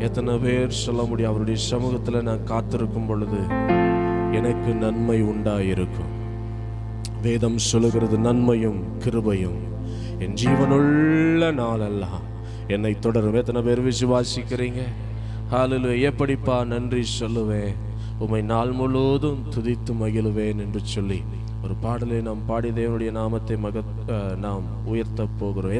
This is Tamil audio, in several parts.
எத்தனை பேர் சொல்ல முடியும், அவருடைய சமூகத்தில் நான் காத்திருக்கும் பொழுது எனக்கு நன்மை உண்டாயிருக்கும். வேதம் சொல்லுகிறது, நன்மையும் கிருபையும் என் ஜீவனுள்ள நாளெல்லாம் என்னை தொடரும். எத்தனை பேர் விசுவாசிக்கிறீங்க? ஹல்லேலூயா. எப்படிப்பா நன்றி சொல்லுவேன், உம்மை நாள் முழுவதும் துதித்து மகிழுவேன் என்று சொல்லி ஒரு பாடலை நாம் பாடி தேவனுடைய நாமத்தை நாம் உயர்த்த போகிறோம்.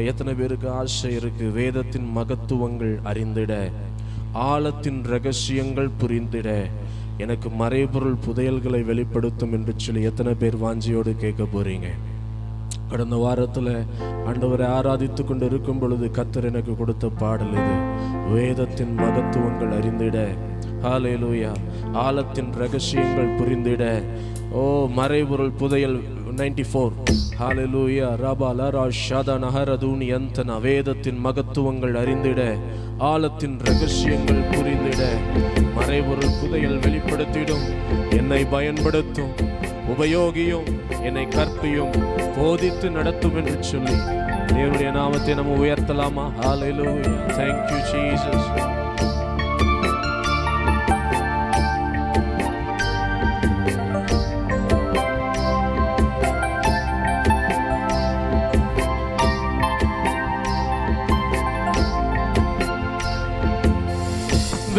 எத்தனை பேருக்கு ஆசை இருக்கு, வேதத்தின் மகத்துவங்கள் அறிந்திட, ஆழத்தின் ரகசியங்கள் புரிந்திட, எனக்கு மறைபொருள் புதையல்களை வெளிப்படுத்தும் என்று சொல்லி எத்தனை பேர் வாஞ்சியோடு கேட்க போறீங்க? கடந்த வாரத்தில் ஆண்டவரை ஆராதித்து கொண்டு இருக்கும் பொழுது கர்த்தர் எனக்கு கொடுத்த பாடல் இது, வேதத்தின் மகத்துவங்கள் அறிந்திட, ஹல்லேலூயா, ஆழத்தின் ரகசியங்கள் புரிந்திட, ஓ மறைபொருள் புதையல் 94, ஹல்லேலூயா, ரபா லரா ஷதா நஹரதுனி அந்தனா, வேதத்தின் மகத்துவங்கள் அறிந்திட, ஆழத்தின் ரகசியங்கள் புரிந்திட, மறைபொருள் புதையல் வெளிப்படுத்திடும், என்னை பயன்படுத்தும், உபயோகியும், என்னை கற்பியும், போதித்து நடத்தும் என்று சொல்லி தேவனுடைய நாமத்தை நம்ம உயர்த்தலாமா? ஹல்லேலூயா. Thank you Jesus.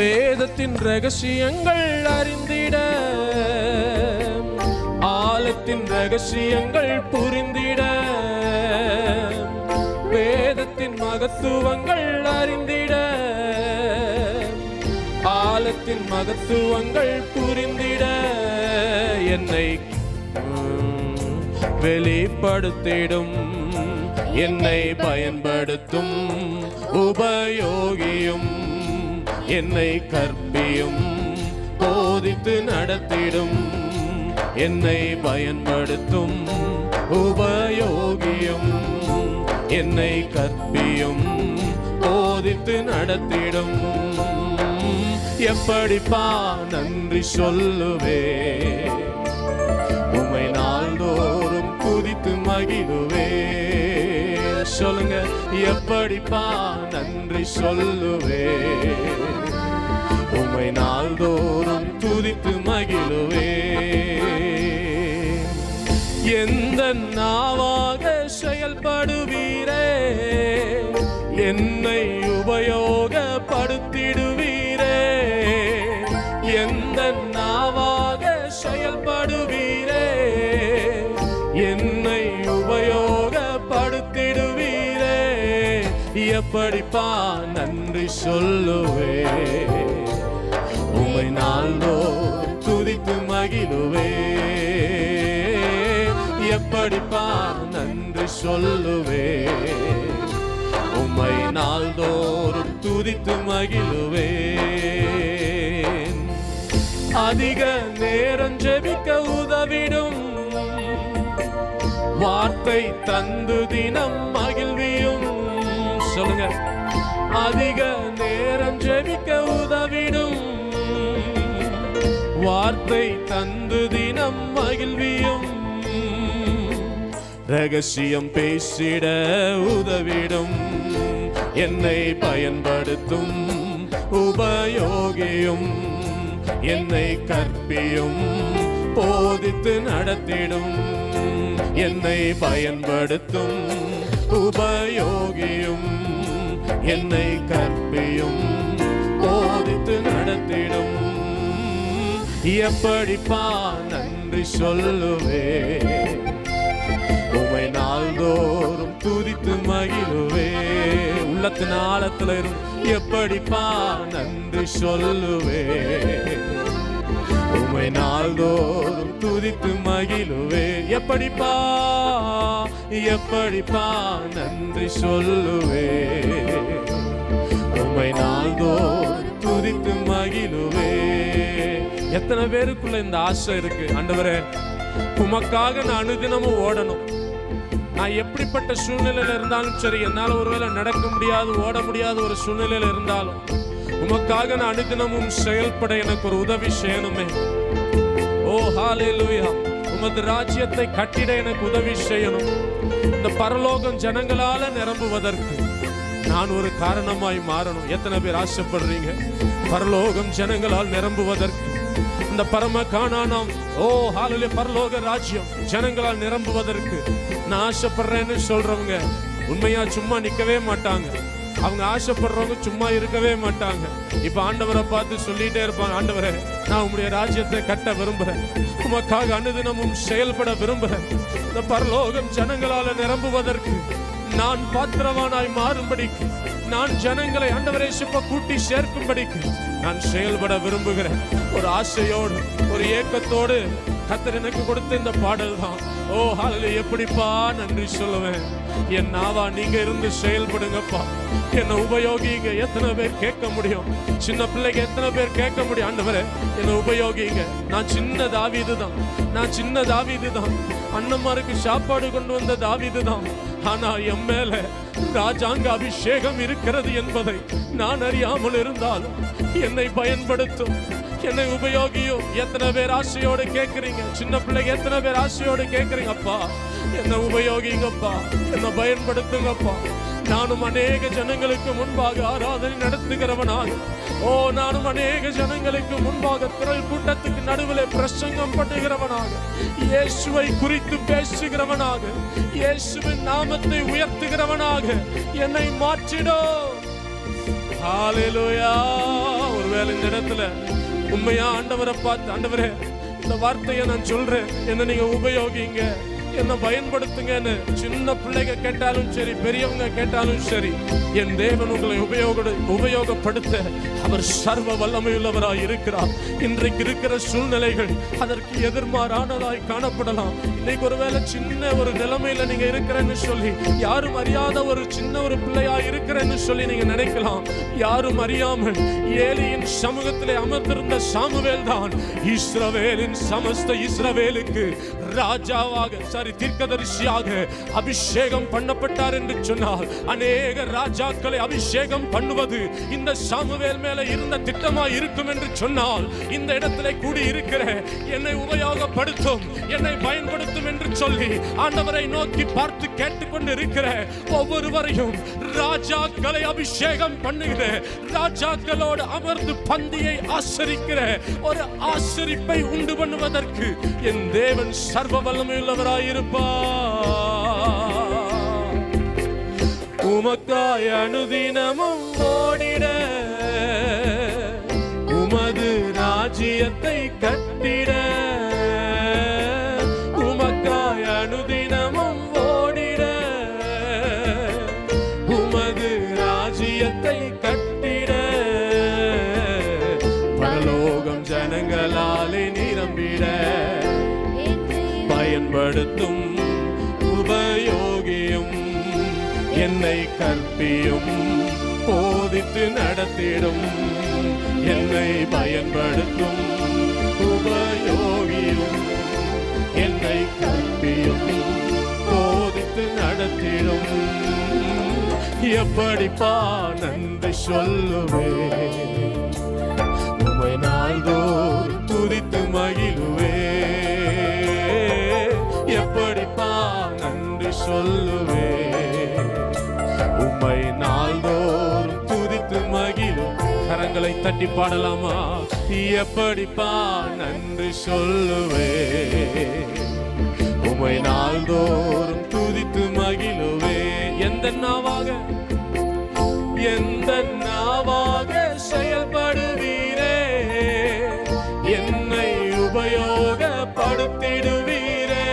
வேதத்தின் ரகசியங்கள் அறிந்திட, ஆழத்தின் ரகசியங்கள் புரிந்திட, வேதத்தின் மகத்துவங்கள் அறிந்திட, ஆழத்தின் மகத்துவங்கள் புரிந்திட, என்னை வெளிப்படுத்திடும், என்னை பயன்படுத்தும், உபயோகியும், என்னை கற்பியும், போதித்து நடத்திடும், என்னை பயன்படுத்தும், உபயோகியும், என்னை கற்பியும், போதித்து நடத்திடும். எப்படிப்பா நன்றி சொல்லுவே, உம்மை நாள்தோறும் துதித்து மகிழுவே. சொல்லுங்க, எப்படிப்பா நன்றி சொல்லுவே, உம்மை நாள்தோறும் துதித்து மகிழுவே. எந்த நாவாக செயல்படுவீரே, என்னை உபயோகப்படுத்திடுவீரே. எந்த நாவாக செயல்படுவீரே, என்னை உபயோகப்படுத்திடுவீரே. எப்படிப்பா நன்றி சொல்லுவே, உம்மை நாள்தோறும் துதித்து மகிழுவே. எப்படிப்பா நன்றி சொல்லுவே, உம்மை நாள்தோறும் துதித்து மகிழுவே. அதிக நேரம் ஜெபிக்க உதவிடும், வார்த்தை தந்து தினம் மகிழ்வியும். சொல்லுங்க, அதிக நேரம் ஜெபிக்க உதவிடும், வார்த்தை தந்து தினம் மகிழ்வியும். ரகசியம் பேசிட உதவிடும், என்னை பயன்படுத்தும், உபயோகியும், என்னை கற்பியும், போதித்து நடத்திடும், என்னை பயன்படுத்தும், உபயோகியும், என்னை கற்பியும், போதித்து நடத்திடும். எப்படிப்பா நன்றி சொல்லுவே, உம்மை நாள்தோறும் துதித்து மகிழுவே. உள்ளத்தின் ஆழத்துல இருந்து எப்படிப்பா நன்றி சொல்லுவே, உம்மை நாள்தோறும் துதித்து மகிழுவே. எப்படிப்பா நன்றி சொல்லுவே, உம்மை நாள்தோறும் துதித்து மகிழுவே. எத்தனை பேருக்குள்ள இந்த ஆசை இருக்கு, ஆண்டவரே உமக்காக நான் அனுதினமும் ஓடணும். நான் எப்படிப்பட்ட சூழ்நிலையில இருந்தாலும் சரி, என்னால் ஒருவேளை நடக்க முடியாது, ஓட முடியாத ஒரு சூழ்நிலையில இருந்தாலும் உமக்காக நான் அனுதினமும் செயல்பட எனக்கு ஒரு உதவி செய்யணுமே. ஓ ஹல்லேலூயா. உமது ராஜ்யத்தை கட்டிட எனக்கு உதவி செய்யணும். இந்த பரலோகம் ஜனங்களால நிரம்புவதற்கு, நான் ஒரு காரணமாய் மாறணும். எத்தனை பேர் ஆசைப்படுறீங்க பரலோகம் ஜனங்களால் நிரம்புவதற்கு? இந்த பரம காணானாம் ஹalleluya பரலோக ராஜ்யம் ஜனங்களால் நிரம்புவதற்கு நான் ஆசைப்படுறேன்னு சொல்றவங்க உண்மையா சும்மா நிக்கவே மாட்டாங்க. அவங்க ஆசைப்படுறவங்க சும்மா இருக்கவே மாட்டாங்க. இப்ப ஆண்டவரை பார்த்து சொல்லிட்டே இருப்பாங்க, ஆண்டவரே நான் உம்முடைய ராஜ்யத்தை கட்ட விரும்புறேன், உமக்காக அனுதினமும் செயல்பட விரும்புறேன். இந்த பரலோகம் ஜனங்களால நிரம்புவதற்கு நான் பாத்திரவானாய் மாறும்படிக்கு, நான் ஜனங்களை ஆண்டவரே கூட்டி சேர்க்கும்படிக்கு நான் செயல்பட விரும்புகிறேன். ஒரு ஆசையோடு ஒரு ஏக்கத்தோடு கர்த்தர் எனக்கு கொடுத்த இந்த பாடல் தான். ஹalleluya எப்படிப்பா நன்றி சொல்லுவேன். என் நாவா நீங்க இருந்து செயல்படுங்கப்பா, என்ன உபயோகிங்க. எத்தனை பேர் கேட்க முடியும்? சின்ன பிள்ளைக்கு எத்தனை பேர் கேட்க முடியும்? ஆண்டவரே என்ன உபயோகிங்க. நான் சின்ன தாவீது தான், அண்ணன்மாருக்கு சாப்பாடு கொண்டு வந்த தாவீது தான். ஆனா என் மேல ராஜாங்க அபிஷேகம் இருக்கிறது என்பதை நான் அறியாமல் இருந்தாலும் என்னை பயன்படுத்தும், என்னை உபயோகியும். எத்தனை பேர் ஆசையோடு கேட்கிறீங்க? சின்ன பிள்ளைங்க எத்தனை பேர் ஆசையோடு கேட்கிறீங்க? அப்பா என்ன உபயோகிங்கப்பா, என்ன பயன்படுத்துங்கப்பா. நானும் அநேக ஜனங்களுக்கு முன்பாக ஆராதனை நடத்துகிறவனாக, நானும் அநேக ஜனங்களுக்கு முன்பாக திரள் கூட்டத்துக்கு நடுவில் பிரசங்கம் பண்ணுகிறவனாக, இயேசுவை குறித்து பேசுகிறவனாக, இயேசுவின் நாமத்தை உயர்த்துகிறவனாக என்னை மாற்றிடோ. ஹalleluya. ஒருவேளை இந்த இடத்துல உண்மையா ஆண்டவரை பார்த்து, ஆண்டவரே இந்த வார்த்தையை நான் சொல்றேன், என்ன நீங்க உபயோகிங்க, என்ன பயன்படுத்துங்கன்னு சின்ன பிள்ளைங்க கேட்டாலும் சரி, பெரியவங்க கேட்டாலும் சரி, என் தேவன் உங்களை உபயோகப்படுத்த அவர் சர்வ வல்லமையுள்ளவராய் இருக்கிறார். இன்றைக்கு இருக்கிற சூழ்நிலைகள் அதற்கு எதிர்மாறானதாய் காணப்படலாம். இன்னைக்கு ஒருவேளை சின்ன ஒரு நிலைமையில நீங்க இருக்கிறேன்னு சொல்லி, யாரும் அறியாத ஒரு சின்ன ஒரு பிள்ளையா இருக்கிறேன்னு சொல்லி நீங்க நினைக்கலாம். யாரும் அறியாமல் ஏலியின் சமூகத்திலே அமர்ந்திருந்த சாமுவேல் தான் இஸ்ரவேலின் சமஸ்த இஸ்ரவேலுக்கு ராஜாவாக தீர்க்கதரிசியாக அபிஷேகம் பண்ணப்பட்டார் என்று சொன்னால், அநேக ராஜாக்களை அபிஷேகம் பண்ணுவது இந்த சாமுவேல் மேல இருந்த திட்டமாய் இருக்கும் என்று சொன்னால், இந்த இடத்திலே கூடி இருக்கிற என்னை உபயோகப்படுத்தும், என்னை பயன்படுத்தும் என்று சொல்லி ஆண்டவரை நோக்கி பார்த்து கேட்டுக்கொண்டு இருக்கிற ஒவ்வொருவரையும் ராஜாக்களை அபிஷேகம் பண்ணுகிற, ராஜாக்களோடு அமர்ந்து பந்தியை ஆசரிக்கிற ஒரு ஆசரிப்பை உண்டு பண்ணுவதற்கு என் தேவன் சர்வ வல்லமையுள்ளவராய் உமக்காய் அனுதினமும் ஓடிட, உமது ராஜ்யத்தை கட்டிட, உமக்காய் அனுதினமும் ஓடிட, உமது ராஜ்யத்தை கட்டிட, பரலோகம் ஜனங்களாலே நிரம்பிட பயன்படுத்தும் உபயோகியும், என்னை கற்பியும் போதித்து நடத்திடும், என்னை பயன்படுத்தும் உபயோகியும், என்னை கற்பியும் போதித்து நடத்திடும். எப்படிப்பா நன்றி சொல்லுவேன், உம்மை நாள்தோறும் துதித்து மகிழுவே. எப்படிப்பா நன்றி சொல்லுவே, உம்மை நாள்தோறும் துதித்து மகிழும். கரங்களை தட்டி பாடலாமா? எப்படிப்பா நன்றி சொல்லுவே, உம்மை நாள்தோறும் துதித்து மகிழுவே. எந்த நாவாக செயல்படுவீரே, என்னை உபயோகப்படுத்திடுவீரே.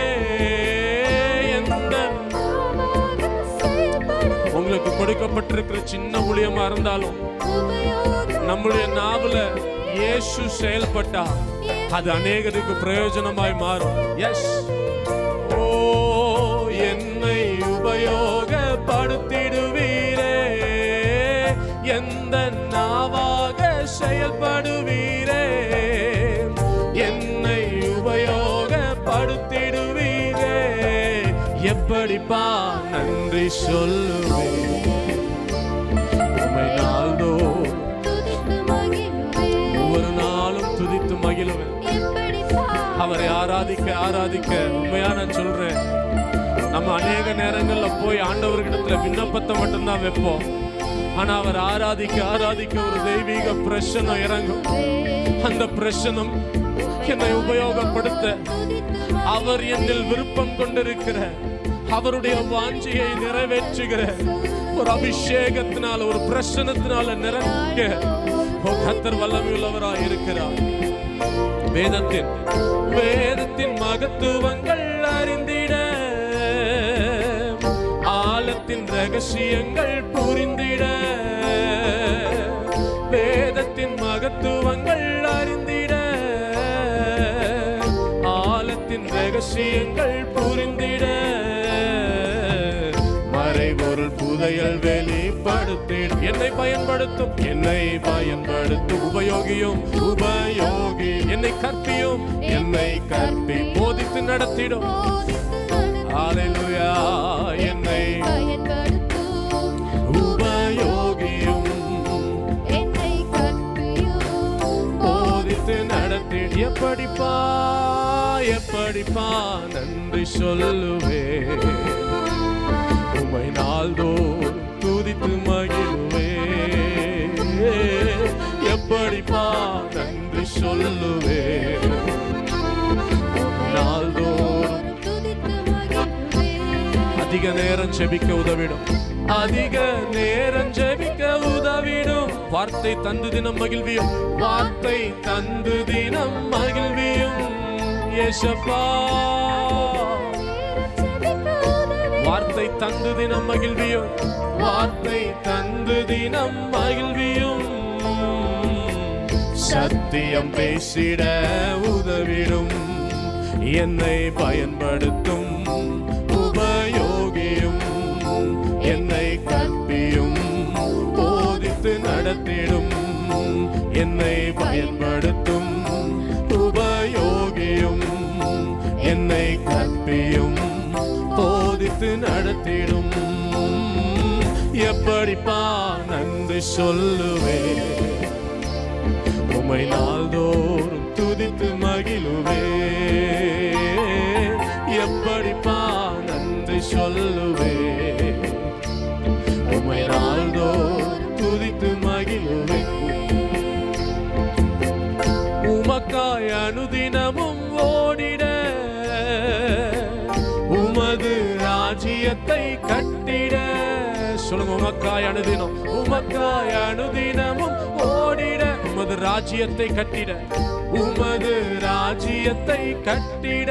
உங்களுக்கு கொடுக்கப்பட்டிருக்கிற சின்ன ஊழியமா இருந்தாலும் நம்முடைய நாவுல இயேசு செயல்பட்டா அது அநேகருக்கு பிரயோஜனமாய் மாறும். எஸ், என்னை உபயோகப்படுத்திடுவீரே, எந்த நாவாக செயல்படுவீரே, என்னை உபயோகப்படுத்திடுவீரே. எப்படிப்பா நன்றி சொல்லுவேன், உம்மை நாள்தோறும் ஒவ்வொரு நாளும் துதித்து மகிழுவேன். அவரை ஆராதிக்க உண்மையா நான் சொல்றேன், நம்ம அநேக நேரங்கள்ல போய் ஆண்டவர்கிட்ட விண்ணப்பத்தை மட்டும்தான் வைப்போம். ஆனா அவர் ஆராதிக்க ஆராதிக்க ஒரு தெய்வீக பிரசனம் இறங்கும். அந்த பிரசனம் என்னை உபயோகப்படுத்த அவர் என்னில் விருப்பம் கொண்டிருக்கிற அவருடைய வாஞ்சியை நிறைவேற்றுகிற ஒரு அபிஷேகத்தினால ஒரு பிரசனத்தினால நிரம்பிக்க கர்த்தர் வல்லமையுள்ளவராய் இருக்கிறார். வேதத்தின் மகத்துவங்கள் அறிந்திட, ஆழத்தின் ரகசியங்கள் புரிந்திட, வேதத்தின் மகத்துவங்கள் அறிந்திட, ஆழத்தின் ரகசியங்கள் புரிந்திட, மறைபொருள் புதையல் வெளிப்படுத்திட என்னை பயன்படுத்தும் உபயோகியும் என்னை கற்பி போதித்து நடத்திடும். ஹல்லேலூயா. என்னை உபயோகியும் என்னை கற்பியும் போதித்து நடத்திட. எப்படிப்பா நன்றி சொல்லுவே, உம்மை நாள்தோறும் துதித்து மகிழுவே. எப்படிப்பா நன்றி சொல்லுவே, நாள்தோறும் அதிக நேரம் ஜெபிக்க உதவிடும். வார்த்தை தந்து தினம் மகிழ்வியும், ஏசப்பா. வார்த்தை தந்து தினம் மகிழ்வியும், சத்தியம் பேசிட உதவிடும். என்னை பயன்படுத்தும் உபயோகியும் என்னை கற்பியும் போதித்து நடத்திடும். என்னை பயன்படுத்தும் உபயோகியும் என்னை கற்பியும் போதித்து நடத்திடும். எப்படிப்பா நன்றி சொல்லுவே, உம்மை நாள்தோறும் துதித்து மகிழுவே. எப்படிப்பா நன்றி சொல்லுவே, உம்மை நாள்தோறும் துதித்து மகிழுவே. உமக்காய் அனுதினமும் ஓடிட, உமது ராஜ்யத்தை கட்டிட. சொல்லுங்க, உமக்காய் அனுதினமும் ஓடிட, உமது ராஜ்யத்தை கட்டிட, உமது ராஜ்யத்தை கட்டிட.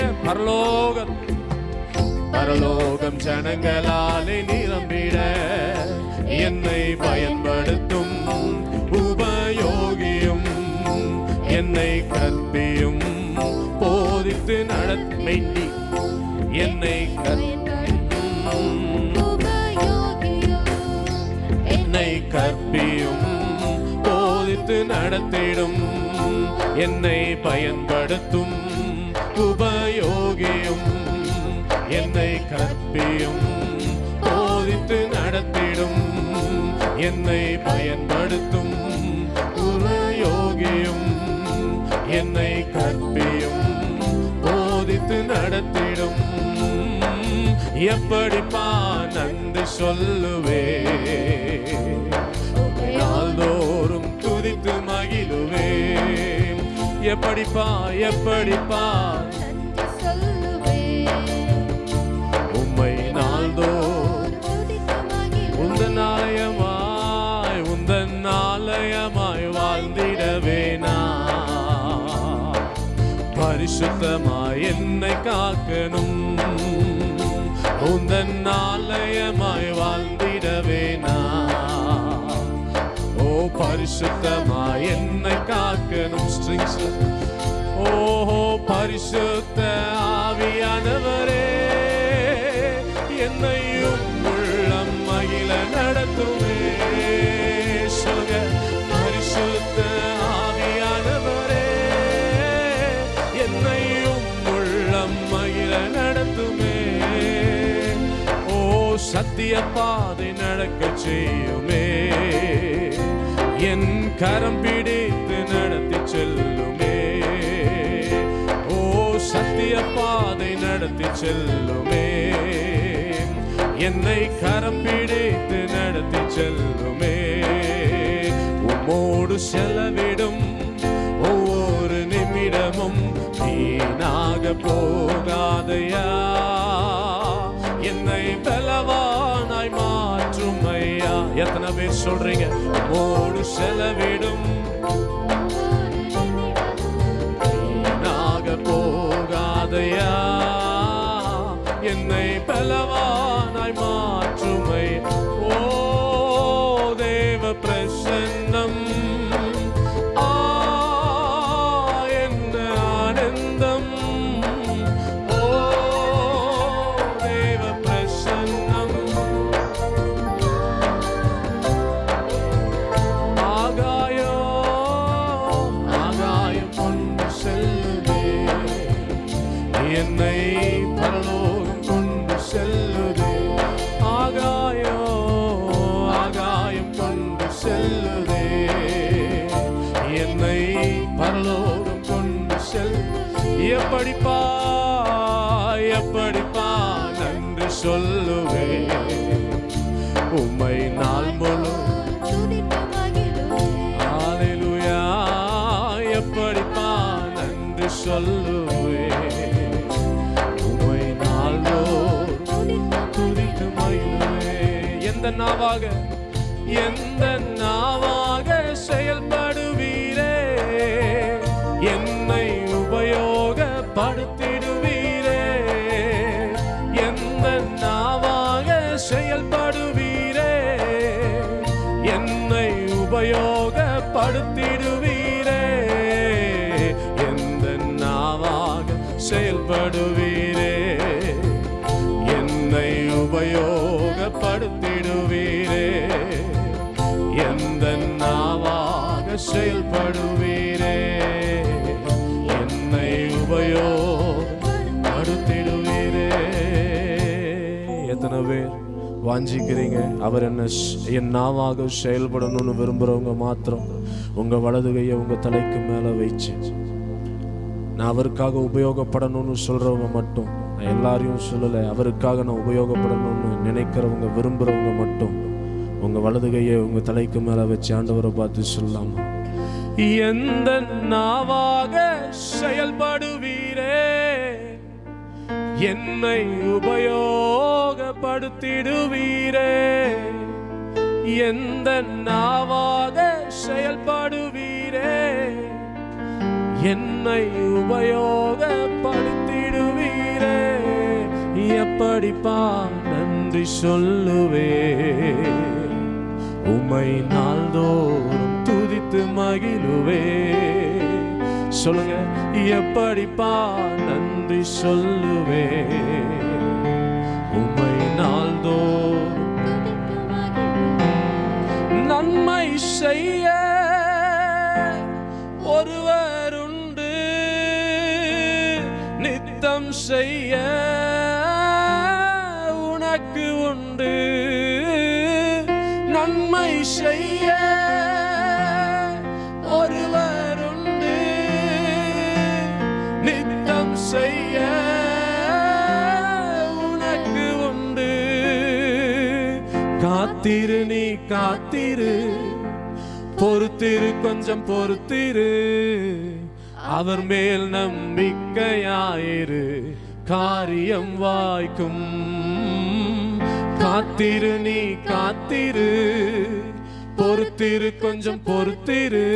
பரலோகம் ஜனங்களாலே நிரம்பிட, என்னை பயன்படுத்தும் உபயோகியும் என்னை கற்பியும் போதித்து நடத்தி. என்னை கற்பியும் போதித்து நடத்திடும். என்னை பயன்படுத்தும் உபயோகியும் என்னை கற்பியும் போதித்து நடத்திடும். என்னை பயன்படுத்தும் உபயோகியும் என்னை கற்பியும் போதித்து நடத்திடும். எப்படிப்பா நன்றி சொல்லுவே, நாள்தோறும் துதித்து மகிழுவே. எப்படிப்பா நன்றி சொல்லுவே, உம்மை நாள்தோறும் உந்தன் ஆலயமாய் வாழ்ந்திடவே. நான் பரிசுத்தமாய் என்னை காக்கணும், உந்தன் ஆலயமாய் வாழ்ந்திடவே. ஓ பரிசுத்தமாய் என்னை காக்கணும். ஸ்ட்ரிங்ஸ். ஓஹோ பரிசுத்த ஆவியானவரே, என்னையும் உள்ளம் மகிழ நடத்துமே. சொல்லுங்க, பரிசுத்த ஆவியானவரே, என்னையும் உள்ளம் மகிழ நடத்துமே. ஓ சத்திய பாதை நடக்க செய்யுமே, என் கரம் பிடித்து நடத்தி செல்லுமே. ஓ சத்திய பாதை நடத்தி செல்லுமே, என்னை கரம் பிடித்து நடத்தி செல்லுமே. உம்மோடு செலவிடும் ஒவ்வொரு நிமிடமும் வீணாக போகாதையா. என்னை பலவானாய் மாற்றும் ஐயா. எத்தனை பேர் சொல்றீங்க? உம்மோடு செலவிடும் வீணாக போகாதையா. என்னை பலவானாய் மாற்றுமை. ஓ தேவ பிரசன்னம் என்ன ஆனந்தம். ஓ தேவ பிரசன்னம். ஆகாயம் கொண்டு செல்லுதே. என்னை பரலோகம் கொண்டு செல்லுதே. ஆகாயம் கொண்டு செல்லுதே. என்னை பரலோகம் கொண்டு செல். எப்படிப்பா நன்றி சொல்லுவே. உம்மை நாள் முழு ஹல்லேலூயா. எப்படிப்பா நன்றி சொல்லுவே. எந்த நாவாக செயல்படுவீரே. என்னை உபயோகப்படுத்திடுவீரே. எந்த நாவாக செயல்படுவீரே. என்னை உபயோகப்படுத்திடுவீரே. எந்த நாவாக செயல்படுவீரே. என்னை உபயோகப்படுத்திடுவீரே. எந்த நாவாக செயல்படுவீரே. என்னை உபயோகப்படுத்திடுவீரே. எத்தனை பேர் வாஞ்சிக்கிறீங்க? அவர் என் நாவாக செயல்படணும்னு விரும்புறவங்க மாத்திரம் உங்க வலது கையை உங்க தலைக்கு மேல வச்சு, நான் அவருக்காக உபயோகப்படணும்னு சொல்றவங்க மட்டும், நான் எல்லாரையும் சொல்லலை, அவருக்காக நான் உபயோகப்படணும்னு நினைக்கிறவங்க விரும்புறவங்க மட்டும் உங்க வலது கையை உங்க தலைக்கு மேல வச்சு ஆண்டவரை பார்த்து சொல்லலாமா? எந்த நாவாக செயல்படுவீரே. என்னை உபயோகப்படுத்திடுவீரே. எந்த நாவாக செயல்படுவீரே. என்னை உபயோகப்படுத்திடுவீரே. எப்படிப்பா நன்றி சொல்லுவே. உம்மை நாள்தோறும் துதித்து மகிழுவே. சொல்லுங்க, எப்படிப்பா நன்றி சொல்லுவே. உம்மை நாள்தோறும் நன்மை செய்ய ஒருவருண்டு. நித்தம் செய்ய உனக்கு உண்டு. நன்மை செய்ய ஒருவருண்டு. நித்தம் செய்ய உனக்கு உண்டு. காத்திரு, நீ காத்திரு, பொறுத்திரு, கொஞ்சம் பொறுத்திரு. அவர் மேல் நம்பிக்கையாயிரு, காரியம் வாய்க்கும். காத்திரு, நீ காத்திரு, பொறுத்திரு, கொஞ்சம் பொறுத்திரு.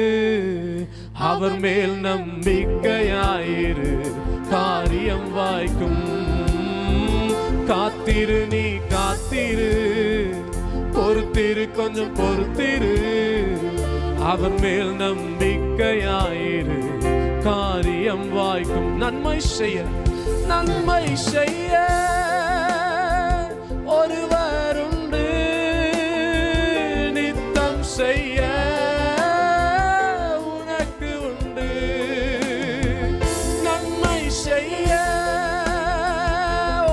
அவர் மேல் நம்பிக்கையாயிரு, காரியம் வாய்க்கும். காத்திரு, நீ காத்திரு, பொறுத்திரு, கொஞ்சம் பொறுத்திரு. அவர் மேல் நம்பிக்கையாயிரு, காரியம் வாய்க்கும். நன்மை செய்ய ஒருவருண்டு. நித்தம் செய்ய உனக்கு உண்டு. நன்மை செய்ய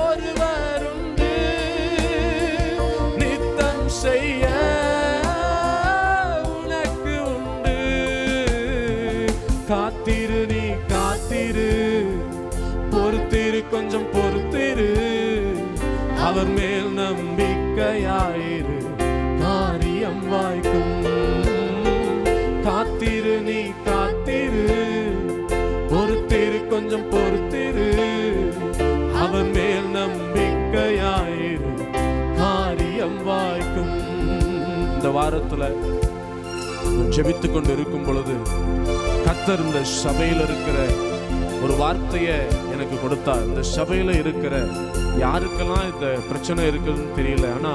ஒருவருண்டு. நித்தம் செய்ய உனக்கு உண்டு. காத்திரு, நீ காத்திரு, பொறுத்திரு, கொஞ்சம் பொறுத்திரு. அவர் மேல் நம்பிக்கையாயிரு, காரியம் வாய்க்கும். காத்திரு, நீ காத்திரு, பொறுத்திரு, கொஞ்சம் பொறுத்திரு, அவர் மேல் நம்பிக்கையாயிரு, காரியம் வாய்க்கும். இந்த வாரத்துல ஜெபித்துக் கொண்டு இருக்கும் பொழுது கர்த்தர் இந்த சபையில் இருக்கிற ஒரு வார்த்தையை எனக்கு கொடுத்தார். இந்த சபையில இருக்கிற யாருக்கெல்லாம் இந்த பிரச்சனை இருக்குதுன்னு தெரியல, ஆனா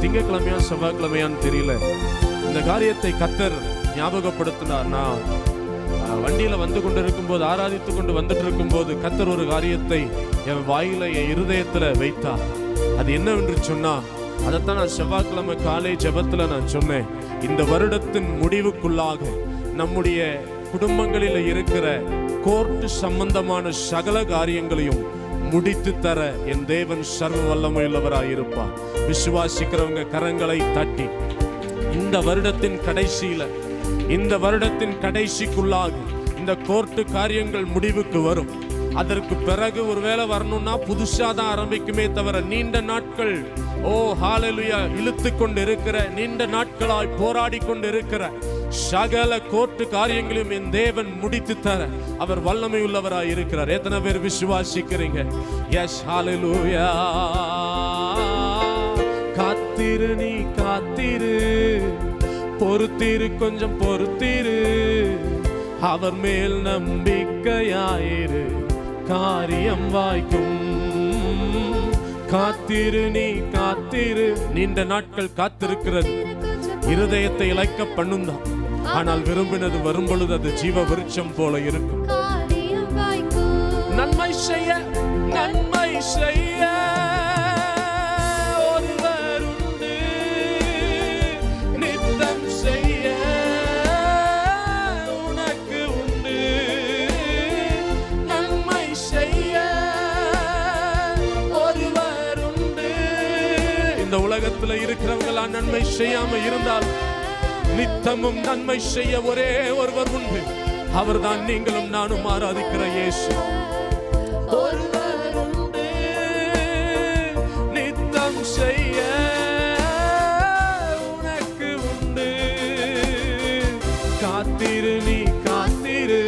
திங்கட்கிழமையா செவ்வாய்க்கிழமையான்னு தெரியல, இந்த காரியத்தை கர்த்தர் ஞாபகப்படுத்தினார். நான் வண்டியில வந்து கொண்டு இருக்கும் போது, ஆராதித்து கொண்டு வந்துட்டு இருக்கும் போது கர்த்தர் ஒரு காரியத்தை என் வாயில, என் இருதயத்துல வைத்தார். அது என்னவென்று சொன்னா, அதைத்தான் நான் செவ்வாய்க்கிழமை காலை ஜெபத்துல நான் சொன்னேன். இந்த வருடத்தின் முடிவுக்குள்ளாக நம்முடைய குடும்பங்களில் இருக்கிற கோர்ட்டு சம்பந்தமான சகல காரியங்களையும் முடித்து தர என் தேவன் சர்வ வல்லமையுள்ளவராயிருப்பார். விசுவாசிக்கிறவங்க கரங்களை தட்டி, இந்த வருடத்தின் கடைசியில, இந்த வருடத்தின் கடைசிக்குள்ளாக இந்த கோர்ட்டு காரியங்கள் முடிவுக்கு வரும். அதற்கு பிறகு ஒருவேளை வரணும்னா புதுசா தான் ஆரம்பிக்குமே தவிர, நீண்ட நாட்கள் ஹalleluya இழுத்து கொண்டு இருக்கிற, நீண்ட நாட்களாய் போராடி கொண்டு இருக்கிற சகல கோர்ட்டு காரியங்களையும் என் தேவன் முடித்து தர அவர் வல்லமை உள்ளவராய் இருக்கிறார். எத்தனை பேர் விசுவாசிக்கிறீங்க? எஸ், ஹalleluya. காத்திரு, நீ காத்திரு, பொறுத்திரு, கொஞ்சம் பொறுத்திரு, அவர் மேல் நம்பிக்கையாயிரு, காரியம் வாய்க்கும். காத்திரு, நீ காத்திரு. நீண்ட நாட்கள் காத்திருக்கிறது இருதயத்தை இளைக்க பண்ணுந்தான், ஆனால் விரும்பினது வரும் பொழுது அது ஜீவ விருட்சம் போல இருக்கும். நன்மை செய்ய, நன்மை செய்ய ஒருவர் உண்டு, நித்தம் செய்ய உனக்கு உண்டு. நன்மை செய்ய ஒருவர் உண்டு. இந்த உலகத்துல இருக்கிறவங்களா நன்மை செய்யாம இருந்தால் நித்தமும் நன்மை செய்ய ஒரே ஒருவர் உண்டு. அவர்தான் நீங்களும் நானும் ஆராதிக்கிற இயேசு. ஒருவர் உண்டு, நித்தம் செய்ய உனக்கு உண்டு. காத்திரு, நீ காத்திரு,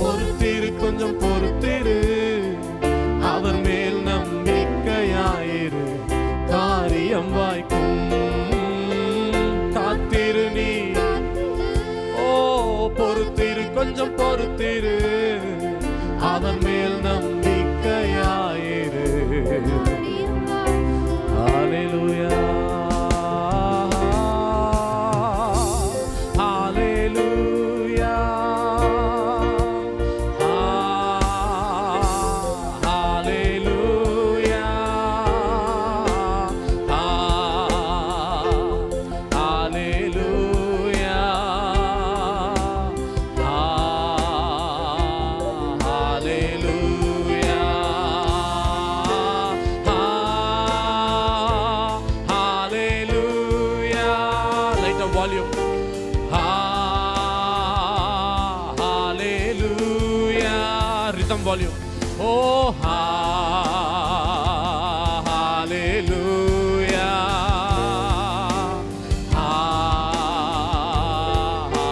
பொறுத்திரு, கொஞ்சம் பொறுத்திரு, அவர் மேல் நம்பிக்கையாயிரு, காரியம் வாய்க்கும். காத்திரு, நீ பொறுத்திரு, கொஞ்சம் பொறுத்திரு, அவர் மேல் நம்பிக்கையாயிரு. ஹalleluya, ஹalleluya, ஹalleluya, ஹalleluya, volume. Hallelujah. Rhythm volume. Oh, hallelujah.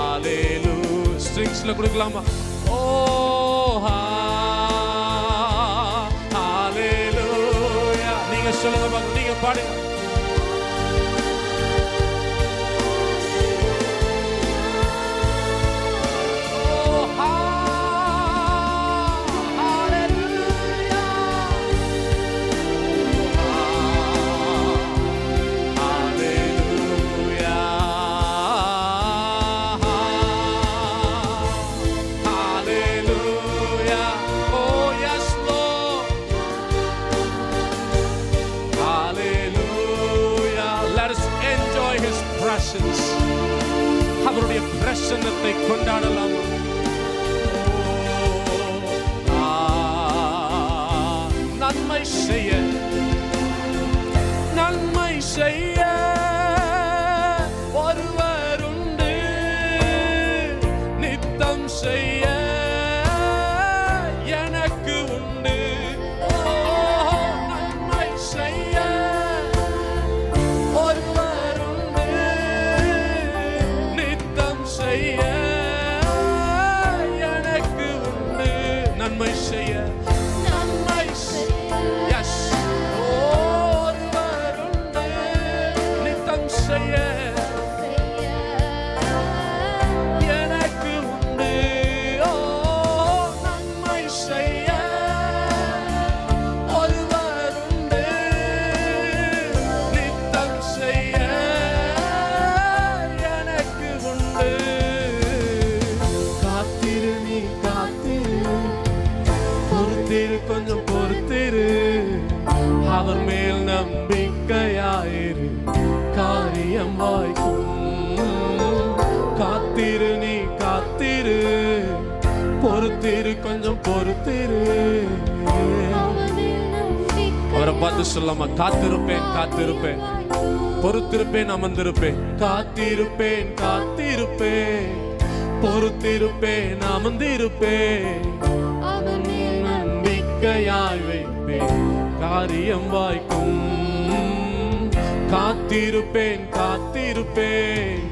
Hallelujah. Strings la kudukalama. Oh, hallelujah. Neenga solunga paakala, neenga paadunga. அவருடைய பிரசன்னத்தை கொண்டாடலாம். நன்மை செய்ய, நன்மை செய்ய ஒருவர் உண்டு, நித்தம் செய்ய எனக்கு உண்டு. நன்மை செய்ய செய்ய எனக்கு உண்டு. நன்மை செய்ய எஸ் ஒருவர் உண்டு. நித்தம் செய்ய எனக்கு உண்டு. ஓ நன்மை செய்ய ஒருவர் உண்டு. நித்தம் செய்ய எனக்கு உண்டு. காத்திரு நீ காத்திரு, பொறுத்திரு கொஞ்சம் பொறுத்திரு, அவர் மேல் நம்பிக்கையாயிரு, காரியம் வாய்க்கும். காத்திரு நீ காத்திரு, பொறுத்திரு கொஞ்சம் பொறுத்திரு. அவரை பார்த்து சொல்லாமா, காத்திருப்பேன் காத்திருப்பேன், பொறுத்திருப்பேன் அமர்ந்திருப்பேன். காத்திருப்பேன் காத்திருப்பேன், பொறுத்திருப்பேன் அமர்ந்திருப்பேன், நம்பிக்கையாய் வைப்பேன், காரியம் வாய்க்கும். காத்திருப்பேன் காத்திருப்பேன்,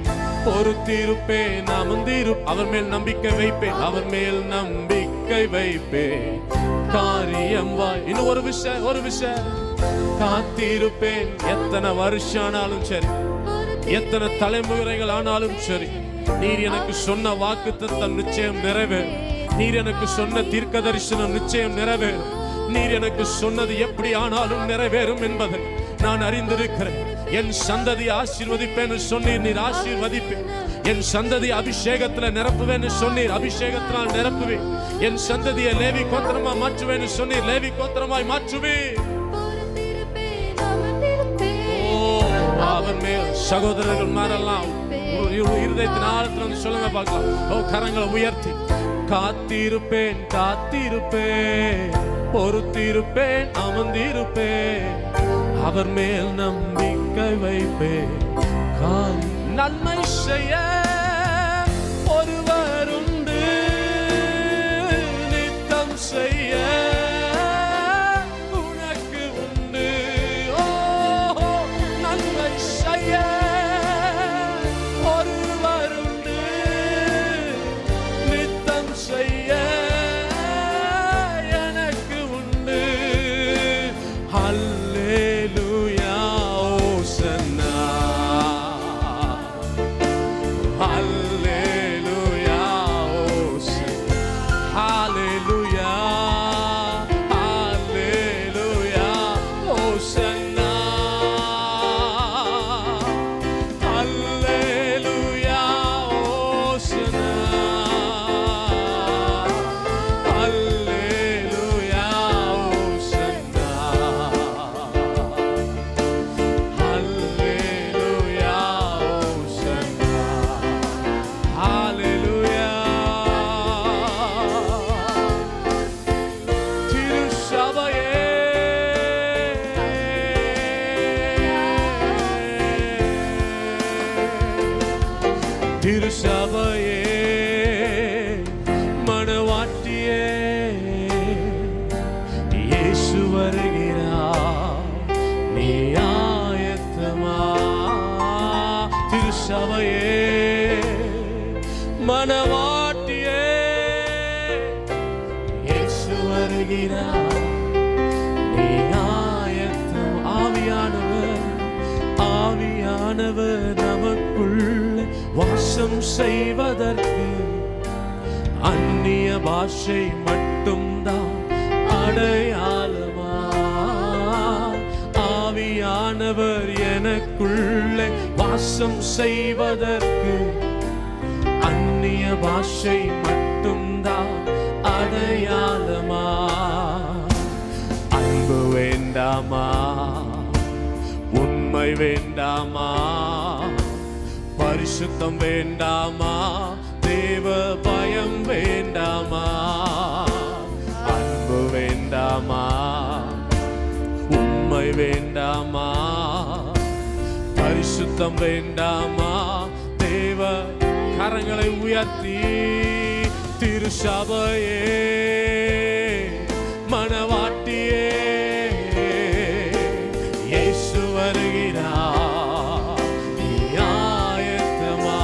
பொறுத்திருப்பேன் அவர் மேல் நம்பிக்கை வைப்பேன், அவர் மேல் நம்பிக்கை வைப்பேன், காரியம் வாய். இன்னும் ஒரு விஷயம் காத்திருப்பேன். எத்தனை வருஷம் ஆனாலும் சரி, எத்தனை தலைமுறைகள் ஆனாலும் சரி, நீர் எனக்கு சொன்ன வாக்குத்தத்தம் நிச்சயம் நிறைவேறும். நீர் எனக்கு சொன்ன தீர்க்க தரிசனம் நிச்சயம் நிறைவேறும். நீர் எனக்கு சொன்னது எப்படி ஆனாலும் நிறைவேறும் என்பதை நான் அறிந்திருக்கிறேன். என் சந்ததி ஆசீர்வதிப்பேன் சொன்னீர், நீர் ஆசீர்வதிப்பேன். என் சந்ததி அபிஷேகத்துல நிரப்புவேன் சொன்னீர், அபிஷேகத்தினால் நிரப்புவேன். என் சந்ததியை லேவி கோத்திரமா மாற்றுவேன் சொன்னீர், லேவி கோத்திரமாய் மாற்றுவேன். அவர் மேல் சகோதரர்கள் மாறலாம். இருதயத்தின் ஆழத்துல சொல்லுங்க பார்க்கலாம். ஓ கரங்களை உயர்த்தி காத்திருப்பேன் காத்திருப்பேன், பொறுத்திருப்பேன் அமர்ந்திருப்பேன், அவர் மேல் நம்பிக்கை வைப்பேன், நன்மை செய்ய ஒருவர் உண்டு. நித்தம் செய்ய உனக்கு உண்டு. ஓ நன்மை செய்ய ஒருவர் உண்டு. நித்தம் செய்ய எனக்கு உண்டு. ஹல்லேலூயா ஓசன்னா, ஹல்லேலூயா ஓசன்னா, ஹல்லேலூயா ஹல்லேலூயா ஓசன்னா, ஹல்லேலூயா ஓசன்னா, ஹல்லேலூயா ஓசன்னா, ஹல்லேலூயா ஓசன்னா, ஹல்லேலூயா. திருச்சபையே திருச்சபையே மணவாட்டியே, இயேசு வருகிறார், நீ ஆயத்தமா. திருச்சபையே மணவாட்டியே, இயேசு வருகிறார், நீ ஆயத்தம். ஆவியானவர் நமக்குள் வாசம் செய்வதற்கு அந்நிய பாஷை மட்டும்தான் அடையாளமா. ஆவியானவர் எனக்குள்ளே வாசம் செய்வதற்கு அந்நிய பாஷை மட்டும்தான் அடையாளமா. அன்பு வேண்டாமா, உண்மை வேண்டாமா, பரிசுத்தம் வேண்டாமா, தேவ பயம் வேண்டாமா. அன்பு வேண்டாமா, உண்மை வேண்டாமா, பரிசுத்தம் வேண்டாமா, தேவ. கரங்களை உயர்த்தி திருச்சபையே மணவாட்டியே, இயேசு வருகிறார், நீ ஆயத்தமா.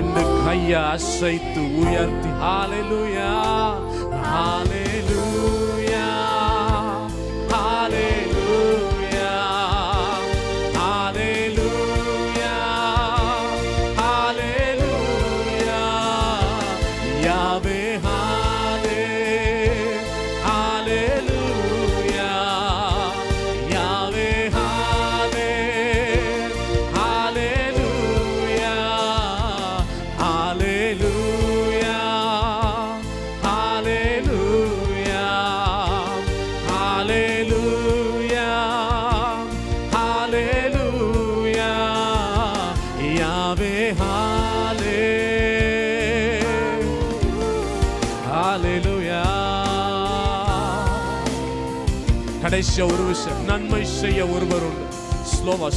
ரெண்டு கையை அசைத்து உயர்த்தி ஹalleluya ஹalleluya ஹalleluya ஹalleluya ஹalleluya யாவே கடைசியா ஒரு விஷயம், நன்மை செய்ய ஒருவர் உண்டு. ஸ்லோவா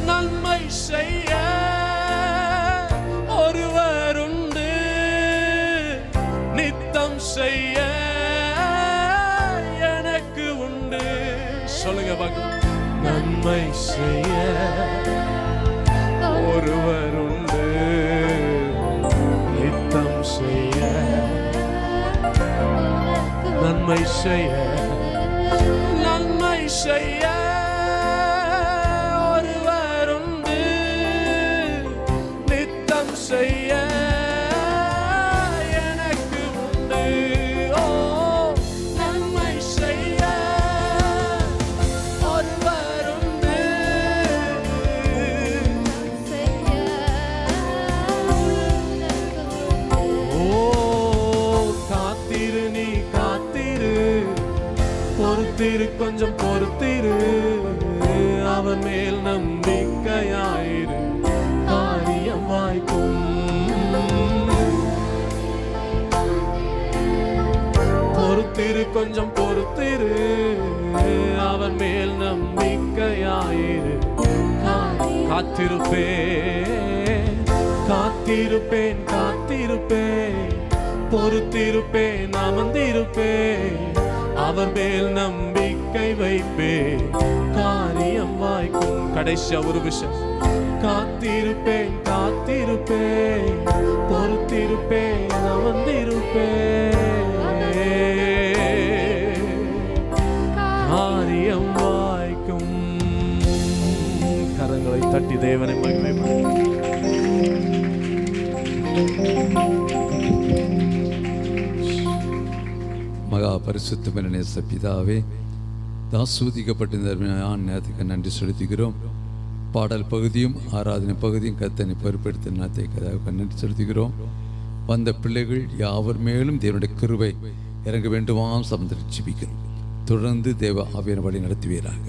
நன்மை செய்ய ஒருவர் உண்டு, நித்தம் செய்ய எனக்கு உண்டு. சொல்லுங்க பார்க்கலாம். நன்மை செய்ய ஒருவர் உண்டு, நித்தம் செய்ய நன்மை செய்ய ஒருவர் உண்டு, நித்தம் செய்ய எனக்கு உண்டு. ஓ நன்மை செய்ய ஒருவர் உண்டு. ஓ காத்திரு, நீ காத்திரு, பொறுத்திரு, கொஞ்சம் பொறுத்திரு, அவன் மேல் நம்பிக்கையாயிரு, காரியம் வாய்க்கும். பொறுத்திரு, கொஞ்சம் பொறுத்திரு, அவன் மேல் நம்பிக்கையாயிரு, காத்திருப்பேன் காத்திருப்பேன் காத்திருப்பேன், பொறுத்திருப்பேன், அமர்ந்திருப்பேன், அவர் மேல் நம்பிக்கை வைப்பே, காரியம் வாய்க்கும். கடைசியா ஒரு விஷயம், காத்திருப்பேன் காத்திருப்பேன், பொறுத்திருப்பேன், அமர்ந்திருப்பேன், காரியம் வாய்க்கும். கரங்களை தட்டி தேவனை மகிமைப்படுத்தும். மகா பரிசுத்தமான நேச பிதாவே, ஆசீர்வதிக்கப்பட்ட நேரத்துக்கு நன்றி செலுத்துகிறோம். பாடல் பகுதியும் ஆராதனை பகுதியும் கர்த்தனை பொறுப்பெடுத்த நேரத்துக்கு நன்றி செலுத்துகிறோம். வந்த பிள்ளைகள் யாவர் மேலும் தேவனுடைய கிருபை இறங்க வேண்டுமாம் சமந்தரை ஜெபிக்கிறோம். தொடர்ந்து தேவ ஆவியான வழி நடத்துவீராக.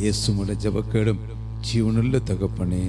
இயேசுவின் ஜெபக்கேடும் ஜீவனுள்ள தகப்பனே,